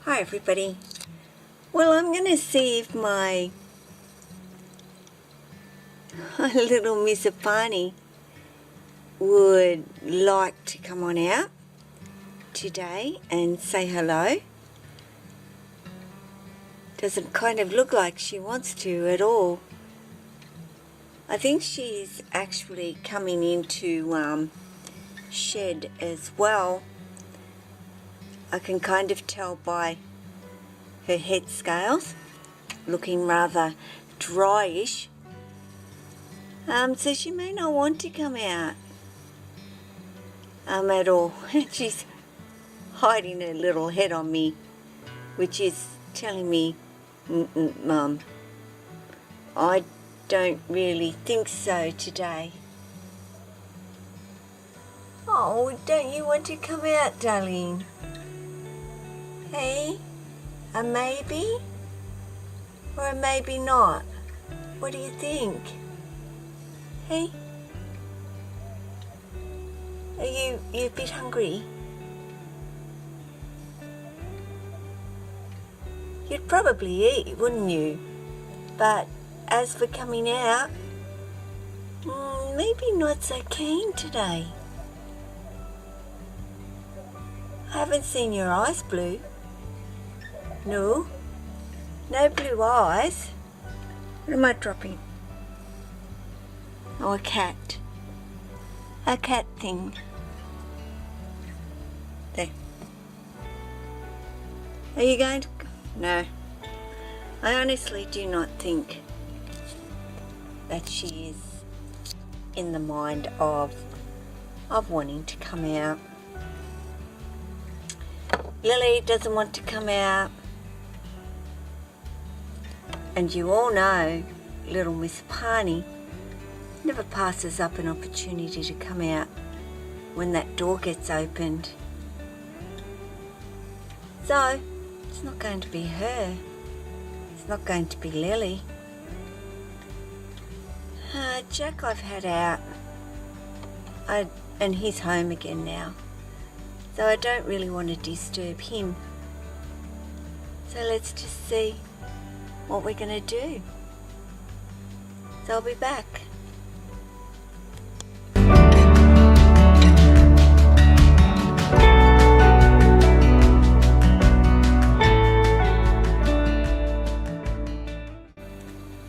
Hi everybody. Well, I'm going to see if my little Miss Apani would like to come on out today and say hello. Doesn't kind of look like she wants to at all. I think she's actually coming into shed as well. I can kind of tell by her head scales looking rather dryish. So she may not want to come out at all. She's hiding her little head on me, which is telling me, Mum, I don't really think so today. Oh, don't you want to come out, darling? Hey, a maybe or a maybe not? What do you think? Hey, are you a bit hungry? You'd probably eat, wouldn't you? But as for coming out, maybe not so keen today. I haven't seen your eyes blue. No? No blue eyes? What am I dropping? Oh, a cat. A cat thing. There. Are you going to... No. I honestly do not think that she is in the mind of wanting to come out. Lily doesn't want to come out. And you all know little Miss Apani never passes up an opportunity to come out when that door gets opened. So, it's not going to be her. It's not going to be Lily. Jack I've had out. And he's home again now. So I don't really want to disturb him. So let's just see what we're going to do. So I'll be back.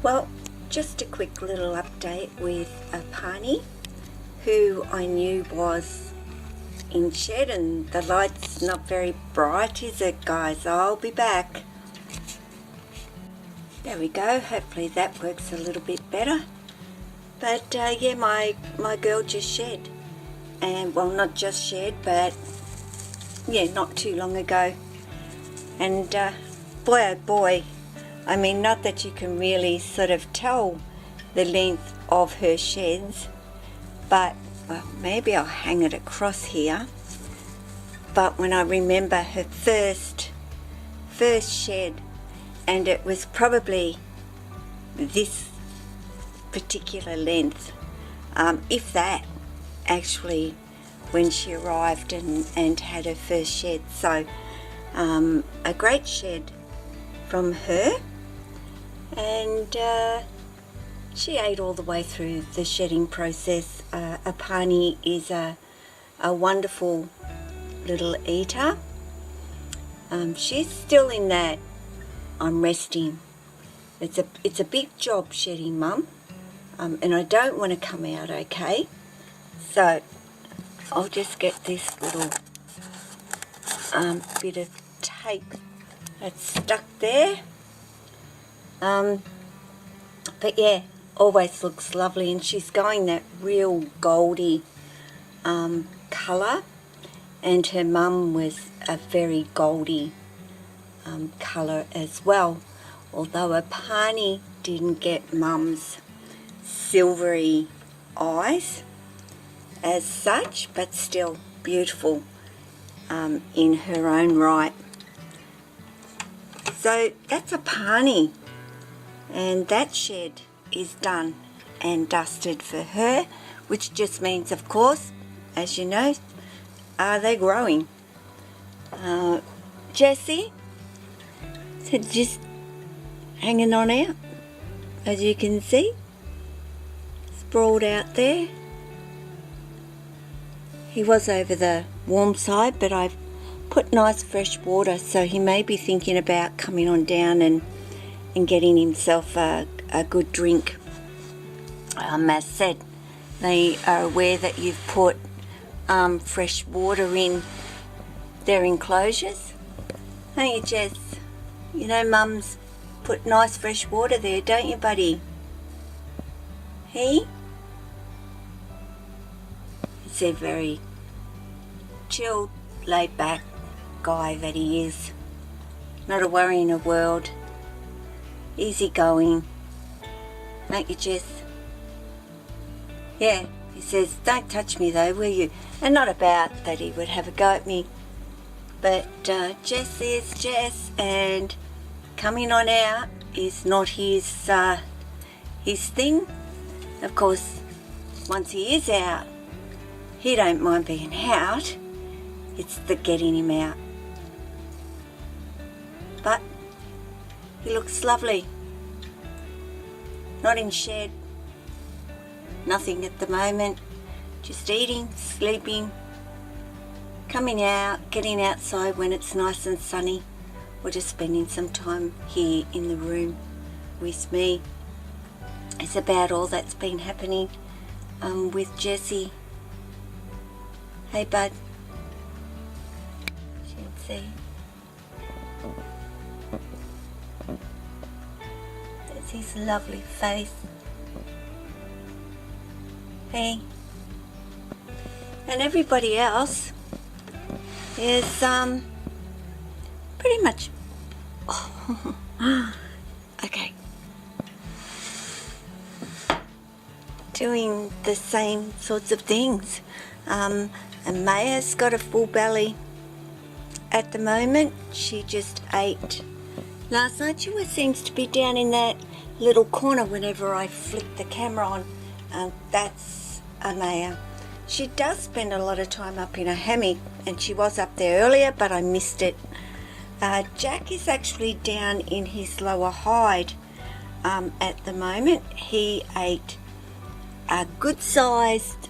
Well, just a quick little update with Apani, who I knew was in shed, and the light's not very bright, is it, guys? I'll be back. There we go. Hopefully that works a little bit better. But yeah, my girl just shed, and well, not just shed, but yeah, not too long ago. And boy oh boy, I mean, not that you can really sort of tell the length of her sheds, but well, maybe I'll hang it across here. But when I remember her first shed, and it was probably this particular length, if that, actually, when she arrived and had her first shed. So a great shed from her, and she ate all the way through the shedding process. Apani is a wonderful little eater. She's still in that I'm resting. It's a big job shedding, Mum, and I don't want to come out, okay? So I'll just get this little bit of tape that's stuck there. But yeah, always looks lovely, and she's going that real goldy colour, and her mum was a very goldy colour as well, although Apani didn't get Mum's silvery eyes as such, but still beautiful in her own right. So that's Apani, and that shed is done and dusted for her, which just means, of course, as you know, they're growing. Jessie, They're just hanging on out, as you can see, sprawled out there. He was over the warm side, but I've put nice fresh water, so he may be thinking about coming on down and getting himself a good drink. As said, they are aware that you've put fresh water in their enclosures. Don't you, Jess? You know Mum's put nice fresh water there, don't you, buddy? He? He's a very chilled, laid back guy that he is. Not a worry in the world. Easy going. Don't you, Jess? Yeah, he says, don't touch me though, will you? And not about that he would have a go at me. But Jess is Jess, and coming on out is not his thing. Of course, once he is out, he don't mind being out. It's the getting him out. But he looks lovely. Not in shed. Nothing at the moment. Just eating, sleeping, coming out, getting outside when it's nice and sunny, or just spending some time here in the room with me. It's about all that's been happening with Jessie. Hey, bud. You can see. That's his lovely face. Hey. And everybody else is pretty much okay, doing the same sorts of things. Amaya's got a full belly at the moment. She just ate last night. She always seems to be down in that little corner whenever I flick the camera on. That's Amaya. She does spend a lot of time up in a hammock, and she was up there earlier, but I missed it. Jack is actually down in his lower hide at the moment. He ate a good-sized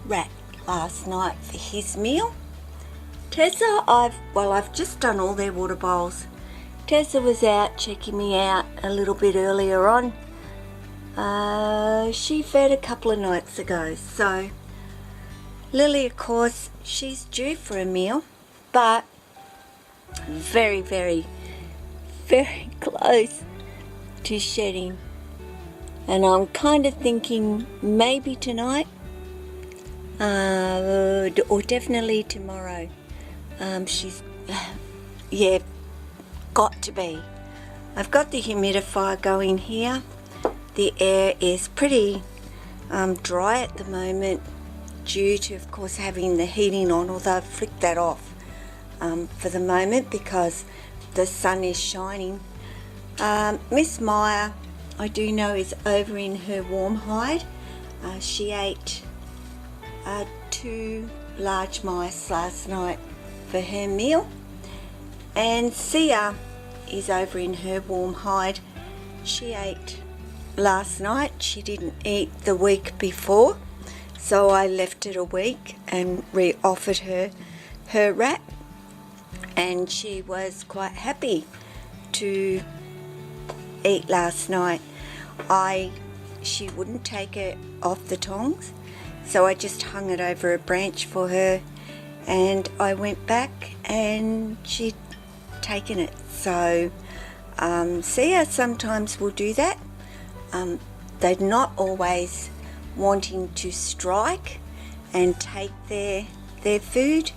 rat last night for his meal. Tessa, I've just done all their water bowls. Tessa was out checking me out a little bit earlier on. She fed a couple of nights ago, so Lily, of course, she's due for a meal, but very, very, very close to shedding. And I'm kind of thinking maybe tonight, or definitely tomorrow. She's, yeah, got to be. I've got the humidifier going here. The air is pretty dry at the moment, due to, of course, having the heating on, although I've flicked that off for the moment because the sun is shining. Miss Maya, I do know, is over in her warm hide. She ate 2 large mice last night for her meal. And Sia is over in her warm hide. She ate last night. She didn't eat the week before, so I left it a week and re-offered her her rat, and she was quite happy to eat last night. She wouldn't take it off the tongs, so I just hung it over a branch for her, and I went back and she'd taken it. So Sia sometimes will do that. They're not always wanting to strike and take their food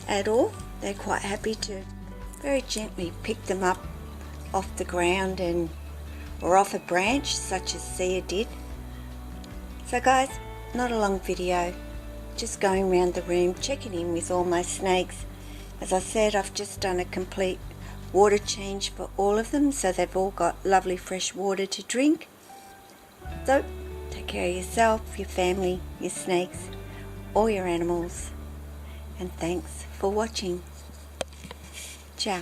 at all. They're quite happy to very gently pick them up off the ground or off a branch, such as Sia did. So guys, not a long video, just going around the room checking in with all my snakes. As I said, I've just done a complete water change for all of them, so they've all got lovely fresh water to drink. So take care of yourself, your family, your snakes, all your animals, and thanks for watching. Ciao.